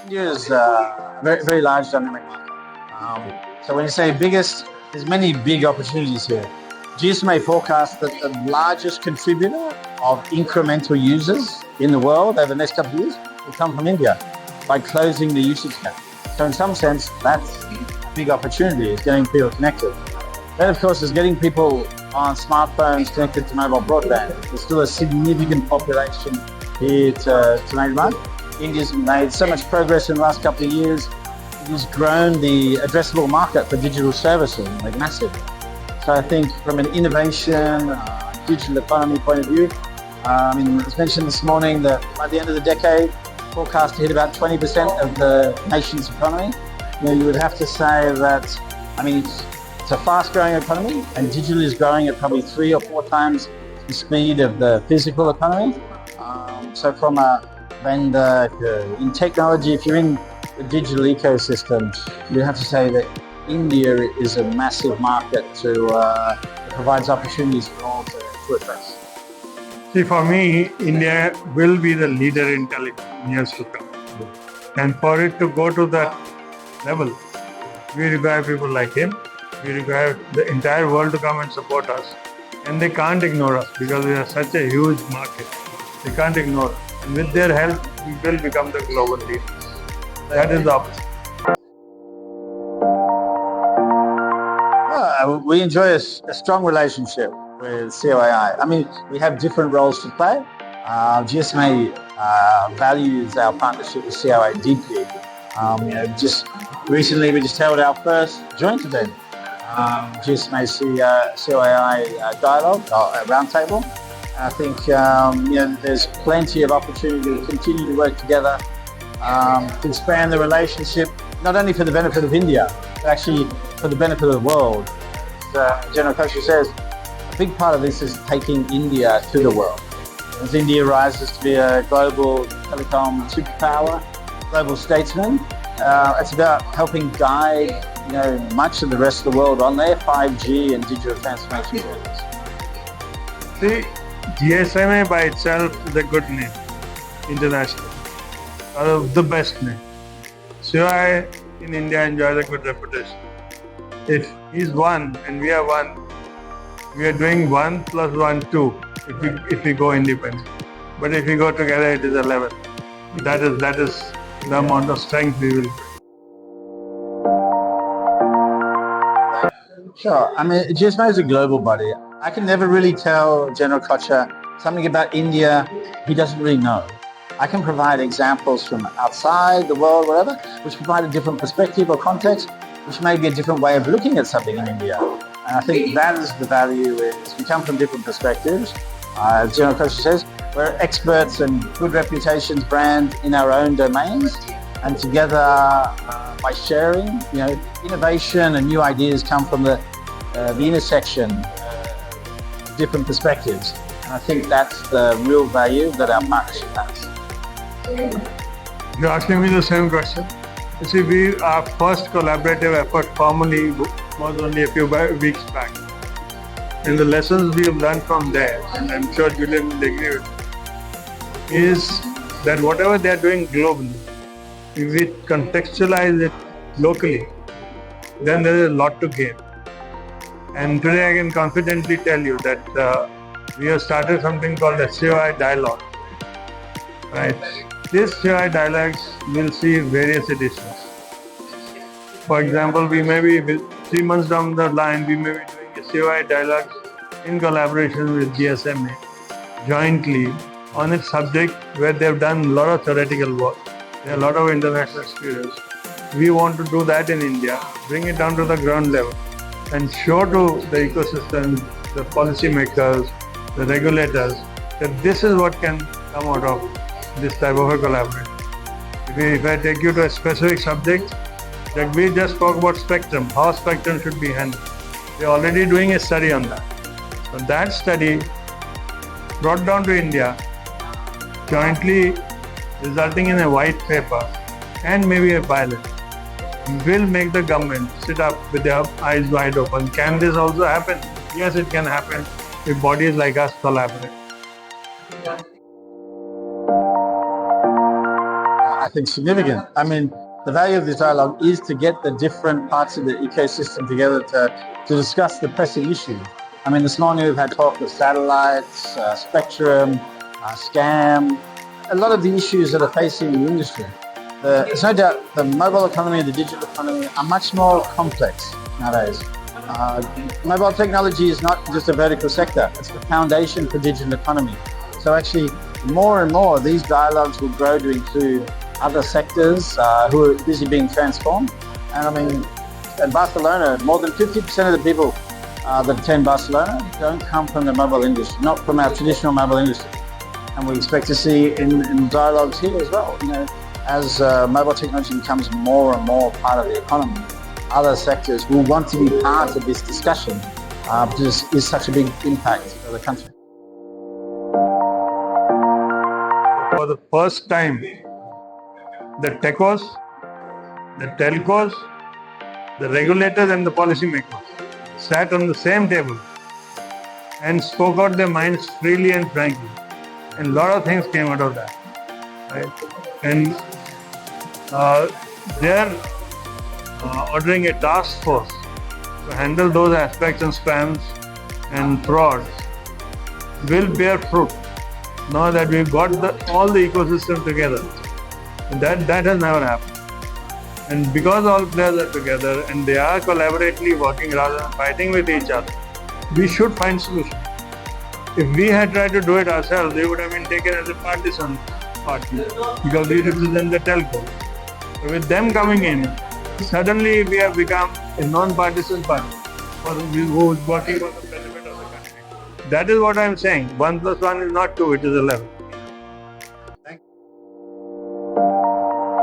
India is a very large dynamic market. So when you say biggest, there's many big opportunities here. GSMA forecasts that the largest contributor of incremental users in the world over the next couple of years will come from India by closing the usage gap. So in some sense, that's a big opportunity, is getting people connected. Then of course is getting people on smartphones connected to mobile broadband. There's still a significant population here to make run. India's made so much progress in the last couple of years. It has grown the addressable market for digital services, like massive. So I think from an innovation, digital economy point of view, it was mentioned this morning that by the end of the decade, forecast to hit about 20% of the nation's economy. You would have to say that, it's a fast-growing economy, and digital is growing at probably 3 or 4 times the speed of the physical economy. So from a vendor, if you're in technology, if you're in the digital ecosystem, you have to say that India is a massive market that provides opportunities for all to address. See, for me, India will be the leader in telecom in years to come. And for it to go to that level, we require people like him. We require the entire world to come and support us. And they can't ignore us because we are such a huge market. They can't ignore us. And with their help, we will become the global leaders. That is the option. We enjoy a strong relationship with COAI. We have different roles to play. GSMA values our partnership with COAI deeply. Just recently we just held our first joint event, GSMA COAI Dialogues, a roundtable. I think there's plenty of opportunity to continue to work together, to expand the relationship, not only for the benefit of India, but actually for the benefit of the world. General Kochhar says, a big part of this is taking India to the world. As India rises to be a global telecom superpower, global statesman, it's about helping guide much of the rest of the world on their 5G and digital transformation journeys. See, GSMA by itself is a good name, international, the best name. COAI in India enjoys a good reputation. If he's 1 and we are 1, we are doing 1 plus 1, 2 if we go independent. But if we go together, it is 11. That is the amount of strength we will bring. Sure. GSMA is a global body. I can never really tell General Kochhar something about India he doesn't really know. I can provide examples from outside the world, whatever, which provide a different perspective or context, which may be a different way of looking at something in India. And I think that is the value, is we come from different perspectives. As General Kochhar says, we're experts and good reputations brand in our own domains, and together by sharing, innovation and new ideas come from the intersection of different perspectives. And I think that's the real value that our partnership has. You're asking me the same question. You see, our first collaborative effort formally was only a few weeks back. And the lessons we have learned from there, and I'm sure Julian will agree with me, is that whatever they are doing globally, if we contextualize it locally, then there is a lot to gain. And today I can confidently tell you that we have started something called the COAI Dialogues. Right? This COAI Dialogues will see various editions. For example, we may be 3 months down the line, we may be doing a COAI Dialogues in collaboration with GSMA jointly on a subject where they've done a lot of theoretical work. There are a lot of international experience. We want to do that in India, bring it down to the ground level and show to the ecosystem, the policymakers, the regulators, that this is what can come out of this type of a collaboration. If I take you to a specific subject, like we just spoke about spectrum, how spectrum should be handled. We're already doing a study on that. So that study brought down to India, jointly resulting in a white paper and maybe a pilot. will make the government sit up with their eyes wide open. Can this also happen? Yes, it can happen if bodies like us collaborate. I think significant. I mean, the value of this dialogue is to get the different parts of the ecosystem together to discuss the pressing issues. I mean, this morning we've had talk of satellites, spectrum, scam, a lot of the issues that are facing the industry. There's no doubt the mobile economy and the digital economy are much more complex nowadays. Mobile technology is not just a vertical sector, it's the foundation for digital economy. So actually, more and more, these dialogues will grow to include other sectors who are busy being transformed. And I mean, at Barcelona, more than 50% of the people that attend Barcelona don't come from the mobile industry, not from our traditional mobile industry. And we expect to see in dialogues here as well, as mobile technology becomes more and more part of the economy, other sectors will want to be part of this discussion because it's such a big impact for the country. For the first time, the techos, the telcos, the regulators and the policymakers sat on the same table and spoke out their minds freely and frankly. And a lot of things came out of that. Right? And they're ordering a task force to handle those aspects and spams and frauds will bear fruit now that we've got all the ecosystem together. That has never happened. And because all players are together and they are collaboratively working rather than fighting with each other, we should find solutions. If we had tried to do it ourselves, they would have been taken as a partisan party because we represent the telco. So with them coming in, suddenly we have become a non-partisan party who is working for the betterment of the country. That is what I am saying. 1 + 1 is not 2, it is 11.